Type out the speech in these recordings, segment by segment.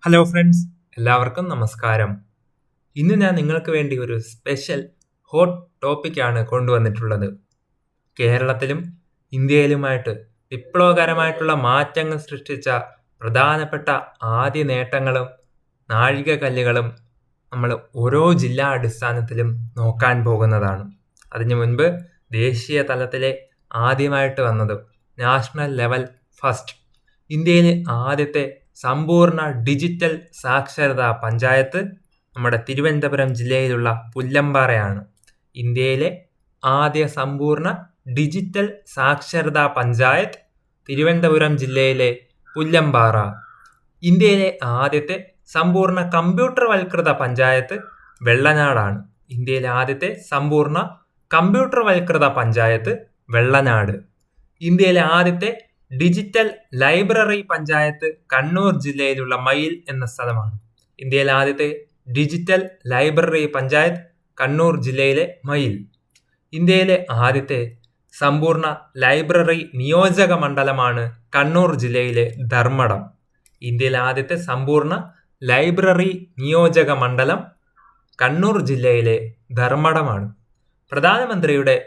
Hello friends, എല്ലാവർക്കും നമസ്കാരം. ഇന്ന് ഞാൻ നിങ്ങൾക്ക് വേണ്ടി ഒരു സ്പെഷ്യൽ ഹോട്ട് ടോപ്പിക്കാണ് കൊണ്ടുവന്നിട്ടുള്ളത്. കേരളത്തിലും ഇന്ത്യയിലുമായിട്ട് വിപ്ലവകരമായിട്ടുള്ള മാറ്റങ്ങൾ സൃഷ്ടിച്ച പ്രധാനപ്പെട്ട ആദ്യ നേട്ടങ്ങളും നാഴികക്കല്ലുകളും നമ്മൾ ഓരോ ജില്ലാ അടിസ്ഥാനത്തിലും നോക്കാൻ പോകുന്നതാണ്. അതിനു മുൻപ് ദേശീയ തലത്തിലെ ആദ്യമായിട്ട് വന്നത് നാഷണൽ ലെവൽ ഫസ്റ്റ് ഇന്ത്യയിലെ ആദ്യത്തെ സമ്പൂർണ്ണ ഡിജിറ്റൽ സാക്ഷരതാ പഞ്ചായത്ത് നമ്മുടെ തിരുവനന്തപുരം ജില്ലയിലുള്ള പുല്ലമ്പാറയാണ്. ഇന്ത്യയിലെ ആദ്യ സമ്പൂർണ്ണ ഡിജിറ്റൽ സാക്ഷരതാ പഞ്ചായത്ത് തിരുവനന്തപുരം ജില്ലയിലെ പുല്ലമ്പാറ. ഇന്ത്യയിലെ ആദ്യത്തെ സമ്പൂർണ്ണ കമ്പ്യൂട്ടർവൽകൃത പഞ്ചായത്ത് വെള്ളനാടാണ്. ഇന്ത്യയിലെ ആദ്യത്തെ സമ്പൂർണ്ണ കമ്പ്യൂട്ടർവൽകൃത പഞ്ചായത്ത് വെള്ളനാട്. ഇന്ത്യയിലെ ആദ്യത്തെ ഡിജിറ്റൽ ലൈബ്രറി പഞ്ചായത്ത് കണ്ണൂർ ജില്ലയിലുള്ള മയിൽ എന്ന സ്ഥലമാണ്. ഇന്ത്യയിലെ ആദ്യത്തെ ഡിജിറ്റൽ ലൈബ്രറി പഞ്ചായത്ത് കണ്ണൂർ ജില്ലയിലെ മയിൽ. ഇന്ത്യയിലെ ആദ്യത്തെ സമ്പൂർണ്ണ ലൈബ്രറി നിയോജക മണ്ഡലമാണ് കണ്ണൂർ ജില്ലയിലെ ധർമ്മടം. ഇന്ത്യയിലെ ആദ്യത്തെ സമ്പൂർണ്ണ ലൈബ്രറി നിയോജക മണ്ഡലം കണ്ണൂർ ജില്ലയിലെ ധർമ്മടമാണ്. പ്രധാനമന്ത്രിയുടെ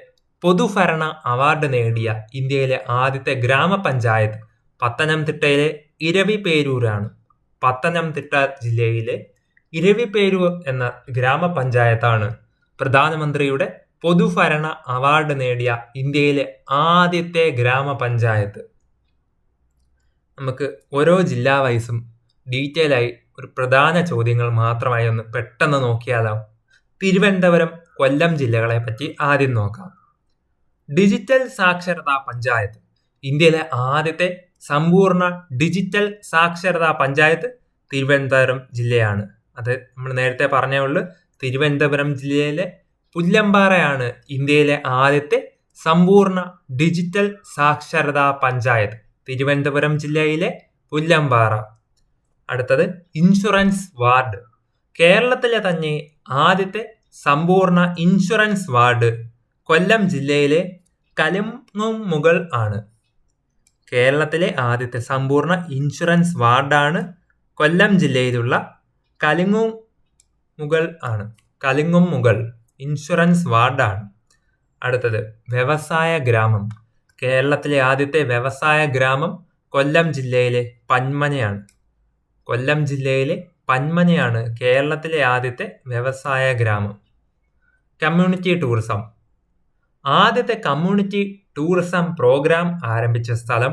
പൊതുഭരണ അവാർഡ് നേടിയ ഇന്ത്യയിലെ ആദ്യത്തെ ഗ്രാമപഞ്ചായത്ത് പത്തനംതിട്ടയിലെ ഇരവിപേരൂരാണ്. പത്തനംതിട്ട ജില്ലയിലെ ഇരവിപേരൂർ എന്ന ഗ്രാമപഞ്ചായത്താണ് പ്രധാനമന്ത്രിയുടെ പൊതുഭരണ അവാർഡ് നേടിയ ഇന്ത്യയിലെ ആദ്യത്തെ ഗ്രാമപഞ്ചായത്ത്. നമുക്ക് ഓരോ ജില്ലാ വൈസും ഡീറ്റെയിൽ ആയി ഒരു പ്രധാന ചോദ്യങ്ങൾ മാത്രമായി ഒന്ന് പെട്ടെന്ന് നോക്കിയാലോ. തിരുവനന്തപുരം, കൊല്ലം ജില്ലകളെ പറ്റി ആദ്യം നോക്കാം. ഡിജിറ്റൽ സാക്ഷരതാ പഞ്ചായത്ത് ഇന്ത്യയിലെ ആദ്യത്തെ സമ്പൂർണ്ണ ഡിജിറ്റൽ സാക്ഷരതാ പഞ്ചായത്ത് തിരുവനന്തപുരം ജില്ലയാണ്. അത് നമ്മൾ നേരത്തെ പറഞ്ഞേ ഉള്ളൂ. തിരുവനന്തപുരം ജില്ലയിലെ പുല്ലമ്പാറയാണ് ഇന്ത്യയിലെ ആദ്യത്തെ സമ്പൂർണ്ണ ഡിജിറ്റൽ സാക്ഷരതാ പഞ്ചായത്ത്. തിരുവനന്തപുരം ജില്ലയിലെ പുല്ലമ്പാറ. അടുത്തത് ഇൻഷുറൻസ് വാർഡ്. കേരളത്തിലെ തന്നെ ആദ്യത്തെ സമ്പൂർണ്ണ ഇൻഷുറൻസ് വാർഡ് കൊല്ലം ജില്ലയിലെ കലിങ്ങുമുകൾ ആണ്. കേരളത്തിലെ ആദ്യത്തെ സമ്പൂർണ്ണ ഇൻഷുറൻസ് വാർഡാണ് കൊല്ലം ജില്ലയിലുള്ള കലിങ്ങുമുകൾ ആണ്. കലിങ്ങുമുകൾ ഇൻഷുറൻസ് വാർഡാണ്. അടുത്തത് വ്യവസായ ഗ്രാമം. കേരളത്തിലെ ആദ്യത്തെ വ്യവസായ ഗ്രാമം കൊല്ലം ജില്ലയിലെ പന്മനയാണ്. കൊല്ലം ജില്ലയിലെ പന്മനയാണ് കേരളത്തിലെ ആദ്യത്തെ വ്യവസായ ഗ്രാമം. Community tourism. ആദ്യത്തെ കമ്മ്യൂണിറ്റി ടൂറിസം പ്രോഗ്രാം ആരംഭിച്ച സ്ഥലം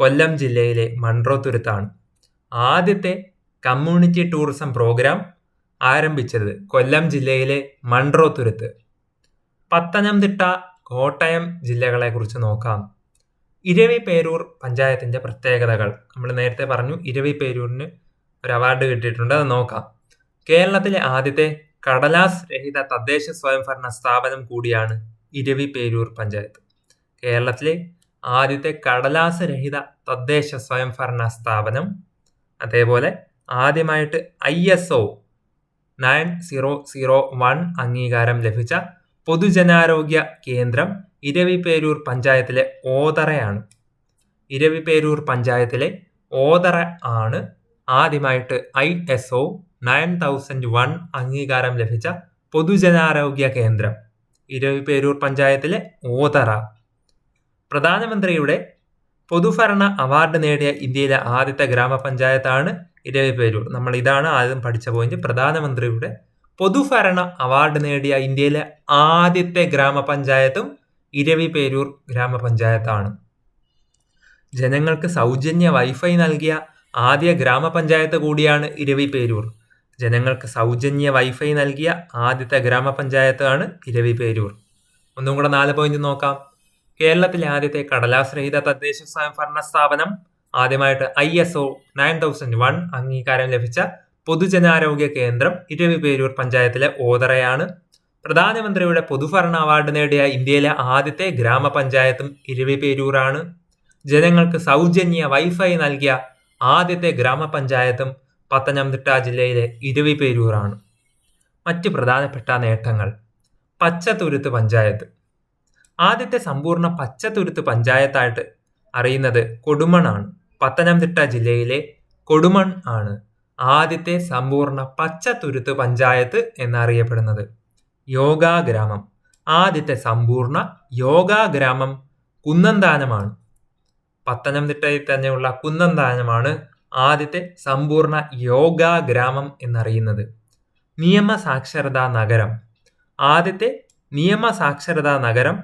കൊല്ലം ജില്ലയിലെ മൺട്രോത്തുരുത്താണ്. ആദ്യത്തെ കമ്മ്യൂണിറ്റി ടൂറിസം പ്രോഗ്രാം ആരംഭിച്ചത് കൊല്ലം ജില്ലയിലെ മൺട്രോത്തുരുത്ത്. പത്തനംതിട്ട, കോട്ടയം ജില്ലകളെ കുറിച്ച് നോക്കാം. ഇരവിപേരൂർ പഞ്ചായത്തിന്റെ പ്രത്യേകതകൾ നമ്മൾ നേരത്തെ പറഞ്ഞു. ഇരവിപേരൂരിന് ഒരു അവാർഡ് കിട്ടിയിട്ടുണ്ട്, അത് നോക്കാം. കേരളത്തിലെ ആദ്യത്തെ കടലാസ് രഹിത തദ്ദേശ സ്വയംഭരണ സ്ഥാപനം കൂടിയാണ് ഇരവിപേരൂർ പഞ്ചായത്ത്. കേരളത്തിലെ ആദ്യത്തെ കടലാസ് രഹിത തദ്ദേശ സ്വയംഭരണ സ്ഥാപനം. അതേപോലെ ആദ്യമായിട്ട് ISO 9001 അംഗീകാരം ലഭിച്ച പൊതുജനാരോഗ്യ കേന്ദ്രം ഇരവിപേരൂർ പഞ്ചായത്തിലെ ഓതറയാണ്. ഇരവിപേരൂർ പഞ്ചായത്തിലെ ഓതറ ആണ് ആദ്യമായിട്ട് ISO 9001 അംഗീകാരം ലഭിച്ച പൊതുജനാരോഗ്യ കേന്ദ്രം. ഇരവിപേരൂർ പഞ്ചായത്തിലെ ഓതറ. പ്രധാനമന്ത്രിയുടെ പൊതുഭരണ അവാർഡ് നേടിയ ഇന്ത്യയിലെ ആദ്യത്തെ ഗ്രാമപഞ്ചായത്താണ് ഇരവിപേരൂർ. നമ്മൾ ഇതാണ് ആദ്യം പഠിച്ച പോയിന്റ്. പ്രധാനമന്ത്രിയുടെ പൊതുഭരണ അവാർഡ് നേടിയ ഇന്ത്യയിലെ ആദ്യത്തെ ഗ്രാമപഞ്ചായത്തും ഇരവിപേരൂർ ഗ്രാമപഞ്ചായത്താണ്. ജനങ്ങൾക്ക് സൗജന്യ വൈഫൈ നൽകിയ ആദ്യ ഗ്രാമപഞ്ചായത്ത് കൂടിയാണ് ഇരവിപേരൂർ. ജനങ്ങൾക്ക് സൗജന്യ വൈഫൈ നൽകിയ ആദ്യത്തെ ഗ്രാമപഞ്ചായത്താണ് ഇരവിപേരൂർ. ഒന്നും കൂടെ 4 പോയിന്റ് നോക്കാം. കേരളത്തിലെ ആദ്യത്തെ കടലാസ് രഹിത തദ്ദേശ സ്വയംഭരണ സ്ഥാപനം, ആദ്യമായിട്ട് ISO 9001 അംഗീകാരം ലഭിച്ച പൊതുജനാരോഗ്യ കേന്ദ്രം ഇരവിപേരൂർ പഞ്ചായത്തിലെ ഓതറയാണ്. പ്രധാനമന്ത്രിയുടെ പൊതുഭരണ അവാർഡ് നേടിയ ഇന്ത്യയിലെ ആദ്യത്തെ ഗ്രാമപഞ്ചായത്തും ഇരവിപേരൂരാണ്. ജനങ്ങൾക്ക് സൗജന്യ വൈഫൈ നൽകിയ ആദ്യത്തെ ഗ്രാമപഞ്ചായത്തും പത്തനംതിട്ട ജില്ലയിലെ ഇരവിപേരൂരാണ്. മറ്റ് പ്രധാനപ്പെട്ട നേട്ടങ്ങൾ. പച്ചത്തുരുത്ത് പഞ്ചായത്ത്. ആദ്യത്തെ സമ്പൂർണ്ണ പച്ചത്തുരുത്ത് പഞ്ചായത്തായിട്ട് അറിയുന്നത് കൊടുമൺ ആണ്. പത്തനംതിട്ട ജില്ലയിലെ കൊടുമൺ ആണ് ആദ്യത്തെ സമ്പൂർണ്ണ പച്ചത്തുരുത്ത് പഞ്ചായത്ത് എന്നറിയപ്പെടുന്നത്? യോഗാ ഗ്രാമം. ആദ്യത്തെ സമ്പൂർണ്ണ യോഗാ ഗ്രാമം കുന്നന്താനമാണ്. പത്തനംതിട്ടയിൽ തന്നെയുള്ള കുന്നന്താനമാണ് ആദ്യത്തെ സമ്പൂർണ്ണ യോഗാ ഗ്രാമം എന്നറിയുന്നത്. നിയമസാക്ഷരതാ നഗരം. ആദ്യത്തെ നിയമസാക്ഷരതാ നഗരം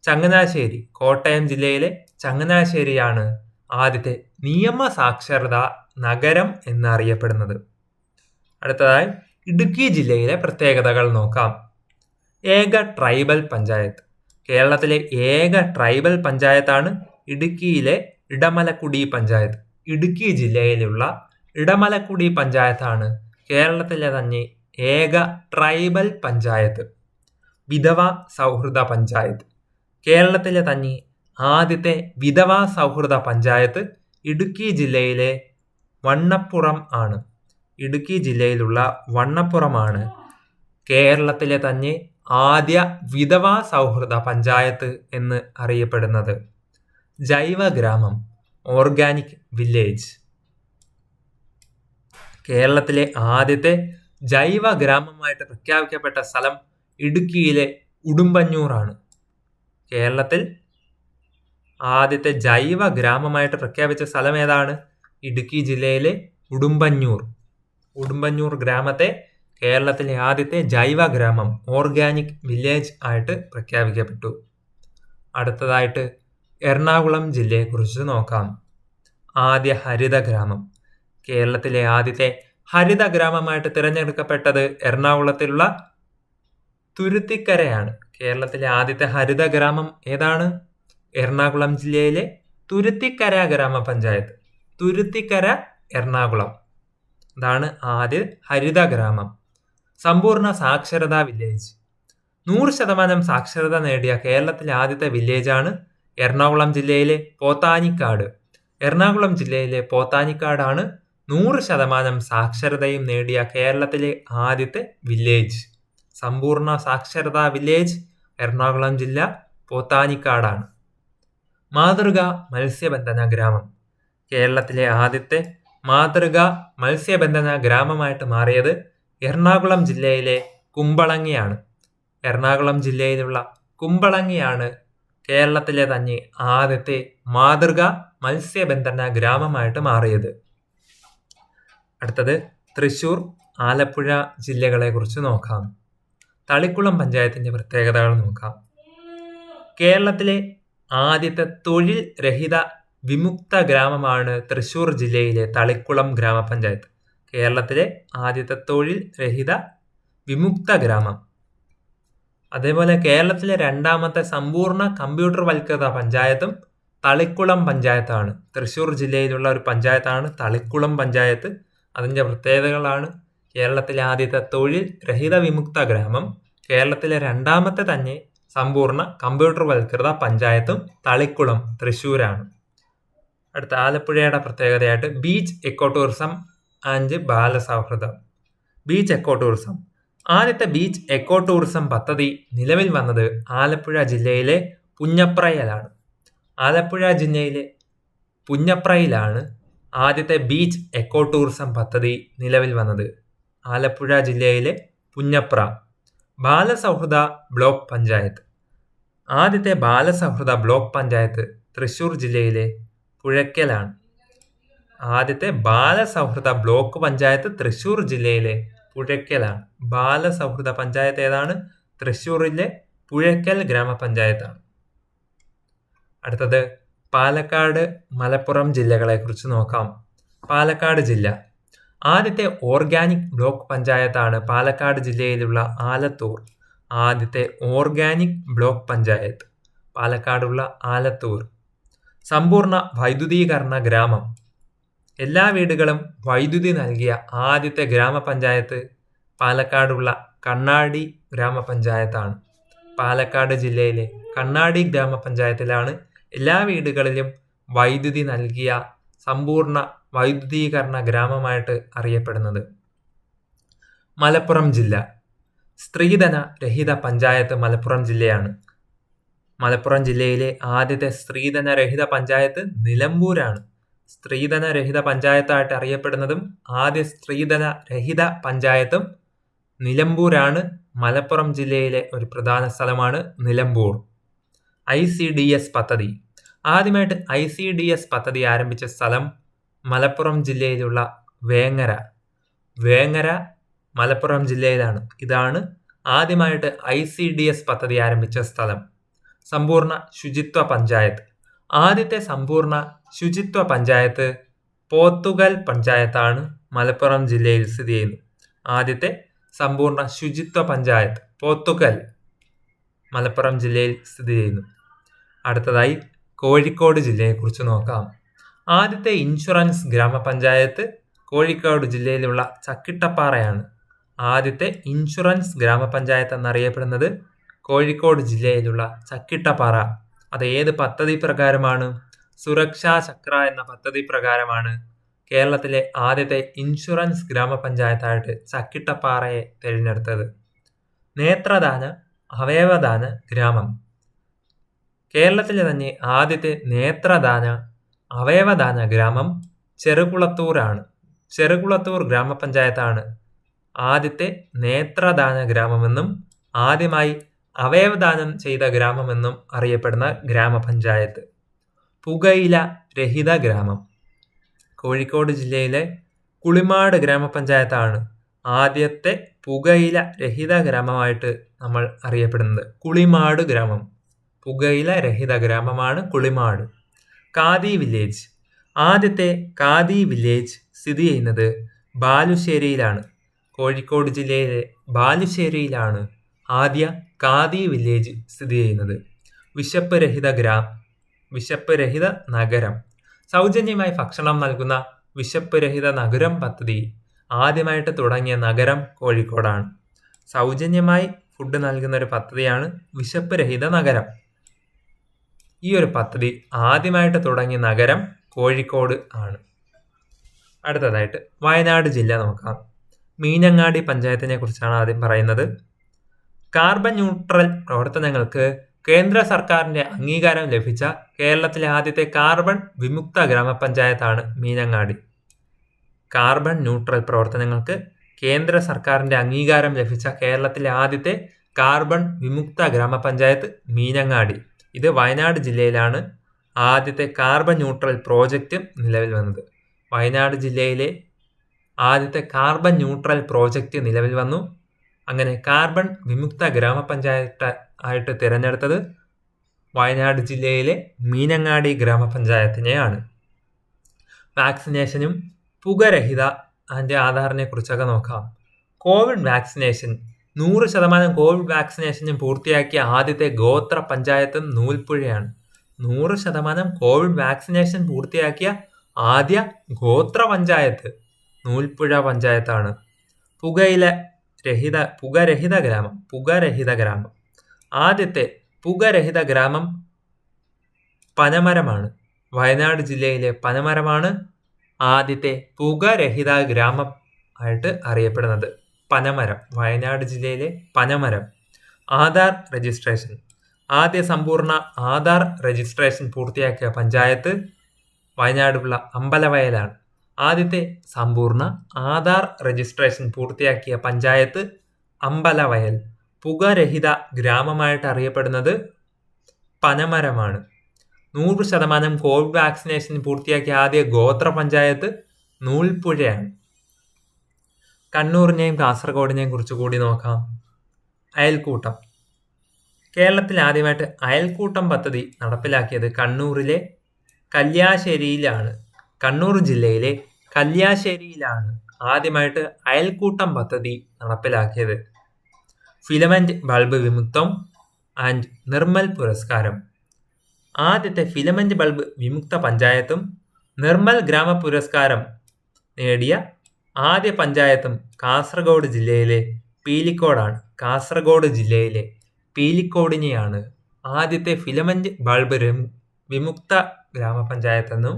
ചങ്ങനാശ്ശേരി. കോട്ടയം ജില്ലയിലെ ചങ്ങനാശ്ശേരിയാണ് ആദ്യത്തെ നിയമസാക്ഷരതാ നഗരം എന്നറിയപ്പെടുന്നത്. അടുത്തതായി ഇടുക്കി ജില്ലയിലെ പ്രത്യേകതകൾ നോക്കാം. ഏക ട്രൈബൽ പഞ്ചായത്ത്. കേരളത്തിലെ ഏക ട്രൈബൽ പഞ്ചായത്താണ് ഇടുക്കിയിലെ ഇടമലക്കുടി പഞ്ചായത്ത്. ഇടുക്കി ജില്ലയിലുള്ള ഇടമലക്കുടി പഞ്ചായത്താണ് കേരളത്തിലെ തന്നെ ഏക ട്രൈബൽ പഞ്ചായത്ത്. വിധവ സൗഹൃദ പഞ്ചായത്ത്. കേരളത്തിലെ തന്നെ ആദ്യത്തെ വിധവ സൗഹൃദ പഞ്ചായത്ത് ഇടുക്കി ജില്ലയിലെ വണ്ണപ്പുറം ആണ്. ഇടുക്കി ജില്ലയിലുള്ള വണ്ണപ്പുറമാണ് കേരളത്തിലെ തന്നെ ആദ്യ വിധവ സൗഹൃദ പഞ്ചായത്ത് എന്ന് അറിയപ്പെടുന്നത്. ജൈവ ഗ്രാമം, ഓർഗാനിക് വില്ലേജ്. കേരളത്തിലെ ആദ്യത്തെ ജൈവ ഗ്രാമമായിട്ട് പ്രഖ്യാപിക്കപ്പെട്ട സ്ഥലം ഇടുക്കിയിലെ ഉടുമ്പന്നൂറാണ്. കേരളത്തിൽ ആദ്യത്തെ ജൈവ ഗ്രാമമായിട്ട് പ്രഖ്യാപിച്ച സ്ഥലം ഏതാണ്? ഇടുക്കി ജില്ലയിലെ ഉടുമ്പന്നൂർ. ഉടുമ്പന്നൂർ ഗ്രാമത്തെ കേരളത്തിലെ ആദ്യത്തെ ജൈവ ഗ്രാമം, ഓർഗാനിക് വില്ലേജ് ആയിട്ട് പ്രഖ്യാപിക്കപ്പെട്ടു. അടുത്തതായിട്ട് എറണാകുളം ജില്ലയെക്കുറിച്ച് നോക്കാം. ആദ്യ ഹരിത ഗ്രാമം. കേരളത്തിലെ ആദ്യത്തെ ഹരിത ഗ്രാമമായിട്ട് തിരഞ്ഞെടുക്കപ്പെട്ടത് എറണാകുളത്തിലുള്ള തുരുത്തിക്കരയാണ്. കേരളത്തിലെ ആദ്യത്തെ ഹരിത ഗ്രാമം ഏതാണ്? എറണാകുളം ജില്ലയിലെ തുരുത്തിക്കര ഗ്രാമപഞ്ചായത്ത്. തുരുത്തിക്കര, എറണാകുളം. ഇതാണ് ആദ്യ ഹരിത ഗ്രാമം. സമ്പൂർണ്ണ സാക്ഷരതാ വില്ലേജ്. 100% സാക്ഷരത നേടിയ കേരളത്തിലെ ആദ്യത്തെ വില്ലേജാണ് എറണാകുളം ജില്ലയിലെ പോത്താനിക്കാട്. എറണാകുളം ജില്ലയിലെ പോത്താനിക്കാടാണ് 100% സാക്ഷരതയും നേടിയ കേരളത്തിലെ ആദ്യത്തെ വില്ലേജ്. സമ്പൂർണ്ണ സാക്ഷരതാ വില്ലേജ് എറണാകുളം ജില്ല പോത്താനിക്കാടാണ്. മാതൃകാ മത്സ്യബന്ധന ഗ്രാമം. കേരളത്തിലെ ആദ്യത്തെ മാതൃകാ മത്സ്യബന്ധന ഗ്രാമമായിട്ട് മാറിയത് എറണാകുളം ജില്ലയിലെ കുമ്പളങ്ങിയാണ്. എറണാകുളം ജില്ലയിലുള്ള കുമ്പളങ്ങിയാണ് കേരളത്തിലെ തന്നെ ആദ്യത്തെ മാതൃകാ മത്സ്യബന്ധന ഗ്രാമമായിട്ട് മാറിയത്. അടുത്തത് തൃശൂർ, ആലപ്പുഴ ജില്ലകളെ കുറിച്ച് നോക്കാം. തളിക്കുളം പഞ്ചായത്തിന്റെ പ്രത്യേകതകൾ നോക്കാം. കേരളത്തിലെ ആദ്യത്തെ തൊഴിൽ രഹിത വിമുക്ത ഗ്രാമമാണ് തൃശൂർ ജില്ലയിലെ തളിക്കുളം ഗ്രാമപഞ്ചായത്ത്. കേരളത്തിലെ ആദ്യത്തെ തൊഴിൽ രഹിത വിമുക്ത ഗ്രാമം. അതേപോലെ കേരളത്തിലെ രണ്ടാമത്തെ സമ്പൂർണ്ണ കമ്പ്യൂട്ടർവൽകൃത പഞ്ചായത്തും തളിക്കുളം പഞ്ചായത്താണ്. തൃശൂർ ജില്ലയിലുള്ള ഒരു പഞ്ചായത്താണ് തളിക്കുളം പഞ്ചായത്ത്. അതിൻ്റെ പ്രത്യേകതകളാണ്: കേരളത്തിലെ ആദ്യത്തെ തൊഴിൽ രഹിത വിമുക്ത ഗ്രാമം, കേരളത്തിലെ രണ്ടാമത്തെ തന്നെ സമ്പൂർണ്ണ കമ്പ്യൂട്ടർവൽകൃത പഞ്ചായത്തും തളിക്കുളം, തൃശ്ശൂരാണ്. അടുത്ത ആലപ്പുഴയുടെ പ്രത്യേകതയായിട്ട് ബീച്ച് എക്കോ ടൂറിസം ആൻഡ് ബാലസൗഹൃദം. Beach eco tourism. ആദ്യത്തെ ബീച്ച് എക്കോ ടൂറിസം പദ്ധതി നിലവിൽ വന്നത് ആലപ്പുഴ ജില്ലയിലെ പുന്നപ്രയിലാണ്. ആലപ്പുഴ ജില്ലയിലെ പുന്നപ്രയിലാണ് ആദ്യത്തെ ബീച്ച് എക്കോ ടൂറിസം പദ്ധതി നിലവിൽ വന്നത്. ആലപ്പുഴ ജില്ലയിലെ പുന്നപ്ര. ബാലസൗഹൃദ ബ്ലോക്ക് പഞ്ചായത്ത്. ആദ്യത്തെ ബാലസൗഹൃദ ബ്ലോക്ക് പഞ്ചായത്ത് തൃശ്ശൂർ ജില്ലയിലെ പുഴയ്ക്കലാണ്. ആദ്യത്തെ ബാലസൗഹൃദ ബ്ലോക്ക് പഞ്ചായത്ത് തൃശ്ശൂർ ജില്ലയിലെ പുഴയ്ക്കലാണ്. ബാലസൗഹൃദ പഞ്ചായത്ത് ഏതാണ്? തൃശ്ശൂരിലെ പുഴയ്ക്കൽ ഗ്രാമപഞ്ചായത്താണ്. അടുത്തത് പാലക്കാട്, മലപ്പുറം ജില്ലകളെ കുറിച്ച് നോക്കാം. പാലക്കാട് ജില്ല. ആദ്യത്തെ ഓർഗാനിക് ബ്ലോക്ക് പഞ്ചായത്താണ് പാലക്കാട് ജില്ലയിലുള്ള ആലത്തൂർ. ആദ്യത്തെ ഓർഗാനിക് ബ്ലോക്ക് പഞ്ചായത്ത് പാലക്കാടുള്ള ആലത്തൂർ. സമ്പൂർണ്ണ വൈദ്യുതീകരണ ഗ്രാമം. എല്ലാ വീടുകളും വൈദ്യുതി നൽകിയ ആദ്യത്തെ ഗ്രാമപഞ്ചായത്ത് പാലക്കാടുള്ള കണ്ണാടി ഗ്രാമപഞ്ചായത്താണ്. പാലക്കാട് ജില്ലയിലെ കണ്ണാടി ഗ്രാമപഞ്ചായത്തിലാണ് എല്ലാ വീടുകളിലും വൈദ്യുതി നൽകിയ സമ്പൂർണ്ണ വൈദ്യുതീകരണ ഗ്രാമമായിട്ട് അറിയപ്പെടുന്നത്. മലപ്പുറം ജില്ല. സ്ത്രീധന രഹിത പഞ്ചായത്ത് മലപ്പുറം ജില്ലയാണ്. മലപ്പുറം ജില്ലയിലെ ആദ്യത്തെ സ്ത്രീധന രഹിത പഞ്ചായത്ത് നിലമ്പൂരാണ്. സ്ത്രീധന രഹിത പഞ്ചായത്തായിട്ട് അറിയപ്പെടുന്നതും ആദ്യ സ്ത്രീധന രഹിത പഞ്ചായത്തും നിലമ്പൂരാണ്. മലപ്പുറം ജില്ലയിലെ ഒരു പ്രധാന സ്ഥലമാണ് നിലമ്പൂർ. ICDS പദ്ധതി. ആദ്യമായിട്ട് ICDS പദ്ധതി ആരംഭിച്ച സ്ഥലം മലപ്പുറം ജില്ലയിലുള്ള വേങ്ങര. വേങ്ങര മലപ്പുറം ജില്ലയിലാണ്. ഇതാണ് ആദ്യമായിട്ട് ICDS പദ്ധതി ആരംഭിച്ച സ്ഥലം. സമ്പൂർണ്ണ ശുചിത്വ പഞ്ചായത്ത്. ആദ്യത്തെ സമ്പൂർണ്ണ ശുചിത്വ പഞ്ചായത്ത് പോത്തുകൽ പഞ്ചായത്താണ്, മലപ്പുറം ജില്ലയിൽ സ്ഥിതി ചെയ്യുന്നു. ആദ്യത്തെ സമ്പൂർണ്ണ ശുചിത്വ പഞ്ചായത്ത് പോത്തുകൽ, മലപ്പുറം ജില്ലയിൽ സ്ഥിതി ചെയ്യുന്നു. അടുത്തതായി കോഴിക്കോട് ജില്ലയെക്കുറിച്ച് നോക്കാം. ആദ്യത്തെ ഇൻഷുറൻസ് ഗ്രാമപഞ്ചായത്ത് കോഴിക്കോട് ജില്ലയിലുള്ള ചക്കിട്ടപ്പാറയാണ്. ആദ്യത്തെ ഇൻഷുറൻസ് ഗ്രാമപഞ്ചായത്ത് എന്നറിയപ്പെടുന്നത് കോഴിക്കോട് ജില്ലയിലുള്ള ചക്കിട്ടപ്പാറ. അത് ഏത് പദ്ധതി പ്രകാരമാണ്? സുരക്ഷാ ചക്ര എന്ന പദ്ധതി പ്രകാരമാണ് കേരളത്തിലെ ആദ്യത്തെ ഇൻഷുറൻസ് ഗ്രാമപഞ്ചായത്തായിട്ട് ചക്കിട്ടപ്പാറയെ തിരഞ്ഞെടുത്തത്. നേത്രദാന അവയവദാന ഗ്രാമം. കേരളത്തിലെ തന്നെ ആദ്യത്തെ നേത്രദാന അവയവദാന ഗ്രാമം ചെറുകുളത്തൂരാണ്. ചെറുകുളത്തൂർ ഗ്രാമപഞ്ചായത്താണ് ആദ്യത്തെ നേത്രദാന ഗ്രാമമെന്നും ആദ്യമായി അവയവദാനം ചെയ്ത ഗ്രാമമെന്നും അറിയപ്പെടുന്ന ഗ്രാമപഞ്ചായത്ത്. പുകയില രഹിത ഗ്രാമം. കോഴിക്കോട് ജില്ലയിലെ കുളിമാട് ഗ്രാമപഞ്ചായത്താണ് ആദ്യത്തെ പുകയില രഹിത ഗ്രാമമായിട്ട് നമ്മൾ അറിയപ്പെടുന്നത്. കുളിമാട് ഗ്രാമം, പുകയില രഹിത ഗ്രാമമാണ് കുളിമാട്. ഖാദി വില്ലേജ്. ആദ്യത്തെ ഖാദി വില്ലേജ് സ്ഥിതി ചെയ്യുന്നത് ബാലുശ്ശേരിയിലാണ്. കോഴിക്കോട് ജില്ലയിലെ ബാലുശ്ശേരിയിലാണ് ആദ്യ ഖാദി വില്ലേജ് സ്ഥിതി ചെയ്യുന്നത്. വിശപ്പ് രഹിത നഗരം. സൗജന്യമായി ഭക്ഷണം നൽകുന്ന വിശപ്പ് രഹിത നഗരം പദ്ധതി ആദ്യമായിട്ട് തുടങ്ങിയ നഗരം കോഴിക്കോടാണ്. സൗജന്യമായി ഫുഡ് നൽകുന്ന ഒരു പദ്ധതിയാണ് വിശപ്പ് രഹിത നഗരം. ഈ ഒരു പദ്ധതി ആദ്യമായിട്ട് തുടങ്ങിയ നഗരം കോഴിക്കോട് ആണ്. അടുത്തതായിട്ട് വയനാട് ജില്ല നോക്കാം. മീനങ്ങാടി പഞ്ചായത്തിനെ കുറിച്ചാണ് ആദ്യം പറയുന്നത്. കാർബൺ ന്യൂട്രൽ പ്രവർത്തനങ്ങൾക്ക് കേന്ദ്ര സർക്കാരിന്റെ അംഗീകാരം ലഭിച്ച കേരളത്തിലെ ആദ്യത്തെ കാർബൺ വിമുക്ത ഗ്രാമപഞ്ചായത്താണ് മീനങ്ങാടി. കാർബൺ ന്യൂട്രൽ പ്രവർത്തനങ്ങൾക്ക് കേന്ദ്ര സർക്കാരിന്റെ അംഗീകാരം ലഭിച്ച കേരളത്തിലെ ആദ്യത്തെ കാർബൺ വിമുക്ത ഗ്രാമപഞ്ചായത്ത് മീനങ്ങാടി. ഇത് വയനാട് ജില്ലയിലാണ് ആദ്യത്തെ കാർബൺ ന്യൂട്രൽ പ്രോജക്റ്റ് നിലവിൽ വന്നത്. വയനാട് ജില്ലയിലെ ആദ്യത്തെ കാർബൺ ന്യൂട്രൽ പ്രോജക്റ്റ് നിലവിൽ വന്നു. അങ്ങനെ കാർബൺ വിമുക്ത ഗ്രാമപഞ്ചായത്ത് ആയിട്ട് തിരഞ്ഞെടുത്തത് വയനാട് ജില്ലയിലെ മീനങ്ങാടി ഗ്രാമപഞ്ചായത്തിനെയാണ്. വാക്സിനേഷനും പുകരഹിത അതിൻ്റെ ആധാറിനെ കുറിച്ചൊക്കെ നോക്കാം. കോവിഡ് വാക്സിനേഷൻ 100% കോവിഡ് വാക്സിനേഷനും പൂർത്തിയാക്കിയ ആദ്യത്തെ ഗോത്ര പഞ്ചായത്തും നൂൽപ്പുഴയാണ്. 100% കോവിഡ് വാക്സിനേഷൻ പൂർത്തിയാക്കിയ ആദ്യ ഗോത്ര പഞ്ചായത്ത് നൂൽപ്പുഴ പഞ്ചായത്താണ്. പുകരഹിത ഗ്രാമം. ആദ്യത്തെ പുകരഹിത ഗ്രാമം പനമരമാണ്. വയനാട് ജില്ലയിലെ പനമരമാണ് ആദ്യത്തെ പുകരഹിത ഗ്രാമം ആയിട്ട് അറിയപ്പെടുന്നത്. പനമരം, വയനാട് ജില്ലയിലെ പനമരം. ആധാർ രജിസ്ട്രേഷൻ. ആദ്യ സമ്പൂർണ്ണ ആധാർ രജിസ്ട്രേഷൻ പൂർത്തിയാക്കിയ പഞ്ചായത്ത് വയനാടുള്ള അമ്പലവയലാണ്. ആദ്യത്തെ സമ്പൂർണ്ണ ആധാർ രജിസ്ട്രേഷൻ പൂർത്തിയാക്കിയ പഞ്ചായത്ത് അമ്പലവയൽ. പുകരഹിത ഗ്രാമമായിട്ട് അറിയപ്പെടുന്നത് പനമരമാണ്. 100% കോവിഡ് വാക്സിനേഷൻ പൂർത്തിയാക്കിയ ആദ്യ ഗോത്ര പഞ്ചായത്ത് നൂൽപ്പുഴയാണ്. കണ്ണൂരിനെയും കാസർഗോഡിനെയും കുറിച്ച് കൂടി നോക്കാം. അയൽക്കൂട്ടം. കേരളത്തിൽ ആദ്യമായിട്ട് അയൽക്കൂട്ടം പദ്ധതി നടപ്പിലാക്കിയത് കണ്ണൂരിലെ കല്യാശ്ശേരിയിലാണ്. കണ്ണൂർ ജില്ലയിലെ കല്യാശ്ശേരിയിലാണ് ആദ്യമായിട്ട് അയൽക്കൂട്ടം പദ്ധതി നടപ്പിലാക്കിയത്. ഫിലമെന്റ് ബൾബ് വിമുക്തം ആൻഡ് നിർമ്മൽ പുരസ്കാരം. ആദ്യത്തെ ഫിലമെന്റ് ബൾബ് വിമുക്ത പഞ്ചായത്തും നിർമ്മൽ ഗ്രാമ പുരസ്കാരം നേടിയ ആദ്യ പഞ്ചായത്തും കാസർഗോഡ് ജില്ലയിലെ പീലിക്കോടാണ്. കാസർഗോഡ് ജില്ലയിലെ പീലിക്കോടിനെയാണ് ആദ്യത്തെ ഫിലമെന്റ് ബൾബ് വിമുക്ത ഗ്രാമപഞ്ചായത്തെന്നും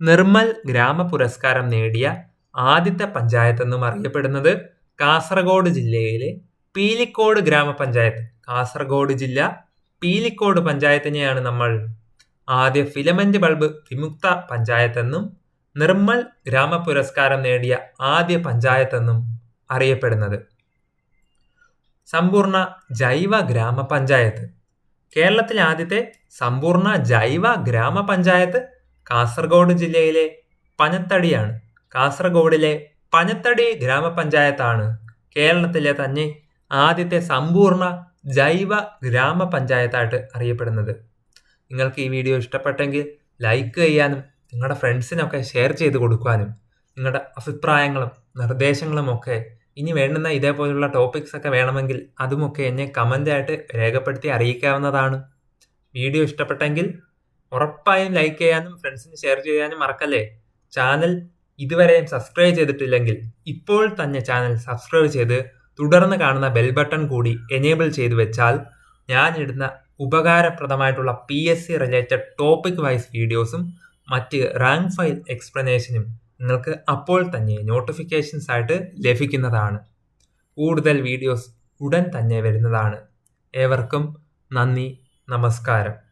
നിർമ്മൽ ഗ്രാമ പുരസ്കാരം നേടിയ ആദ്യത്തെ പഞ്ചായത്തെന്നും അറിയപ്പെടുന്നത് കാസർഗോഡ് ജില്ലയിലെ പീലിക്കോട് ഗ്രാമപഞ്ചായത്ത്. കാസർഗോഡ് ജില്ല പീലിക്കോട് പഞ്ചായത്തിനെയാണ് നമ്മൾ ആദ്യ ഫിലമെന്റ് ബൾബ് വിമുക്ത പഞ്ചായത്തെന്നും നിർമ്മൽ ഗ്രാമ പുരസ്കാരം നേടിയ ആദ്യ പഞ്ചായത്തെന്നും അറിയപ്പെടുന്നത്. സമ്പൂർണ്ണ ജൈവ ഗ്രാമപഞ്ചായത്ത്. കേരളത്തിലെ ആദ്യത്തെ സമ്പൂർണ്ണ ജൈവ ഗ്രാമപഞ്ചായത്ത് കാസർഗോഡ് ജില്ലയിലെ പനത്തടിയാണ്. കാസർഗോഡിലെ പനത്തടി ഗ്രാമപഞ്ചായത്താണ് കേരളത്തിലെ തന്നെ ആദ്യത്തെ സമ്പൂർണ്ണ ജൈവ ഗ്രാമപഞ്ചായത്തായിട്ട് അറിയപ്പെടുന്നത്. നിങ്ങൾക്ക് ഈ വീഡിയോ ഇഷ്ടപ്പെട്ടെങ്കിൽ ലൈക്ക് ചെയ്യാനും നിങ്ങളുടെ ഫ്രണ്ട്സിനൊക്കെ ഷെയർ ചെയ്ത് കൊടുക്കാനും നിങ്ങളുടെ അഭിപ്രായങ്ങളും നിർദ്ദേശങ്ങളും ഒക്കെ ഇനി വേണ്ടുന്ന ഇതേപോലുള്ള ടോപ്പിക്സ് ഒക്കെ വേണമെങ്കിൽ അതുമൊക്കെ എന്നെ കമൻ്റായിട്ട് രേഖപ്പെടുത്തി അറിയിക്കാവുന്നതാണ്. വീഡിയോ ഇഷ്ടപ്പെട്ടെങ്കിൽ ഉറപ്പായും ലൈക്ക് ചെയ്യാനും ഫ്രണ്ട്സിന് ഷെയർ ചെയ്യാനും മറക്കല്ലേ. ചാനൽ ഇതുവരെയും സബ്സ്ക്രൈബ് ചെയ്തിട്ടില്ലെങ്കിൽ ഇപ്പോൾ തന്നെ ചാനൽ സബ്സ്ക്രൈബ് ചെയ്ത് തുടർന്ന് കാണുന്ന ബെൽ ബട്ടൺ കൂടി എനേബിൾ ചെയ്തു വെച്ചാൽ ഞാനിടുന്ന ഉപകാരപ്രദമായിട്ടുള്ള PSC റിലേറ്റഡ് ടോപ്പിക് വൈസ് വീഡിയോസും മറ്റ് റാങ്ക് ഫയൽ എക്സ്പ്ലനേഷനും നിങ്ങൾക്ക് അപ്പോൾ തന്നെ നോട്ടിഫിക്കേഷൻസ് ആയിട്ട് ലഭിക്കുന്നതാണ്. കൂടുതൽ വീഡിയോസ് ഉടൻ തന്നെ വരുന്നതാണ്. ഏവർക്കും നന്ദി, നമസ്കാരം.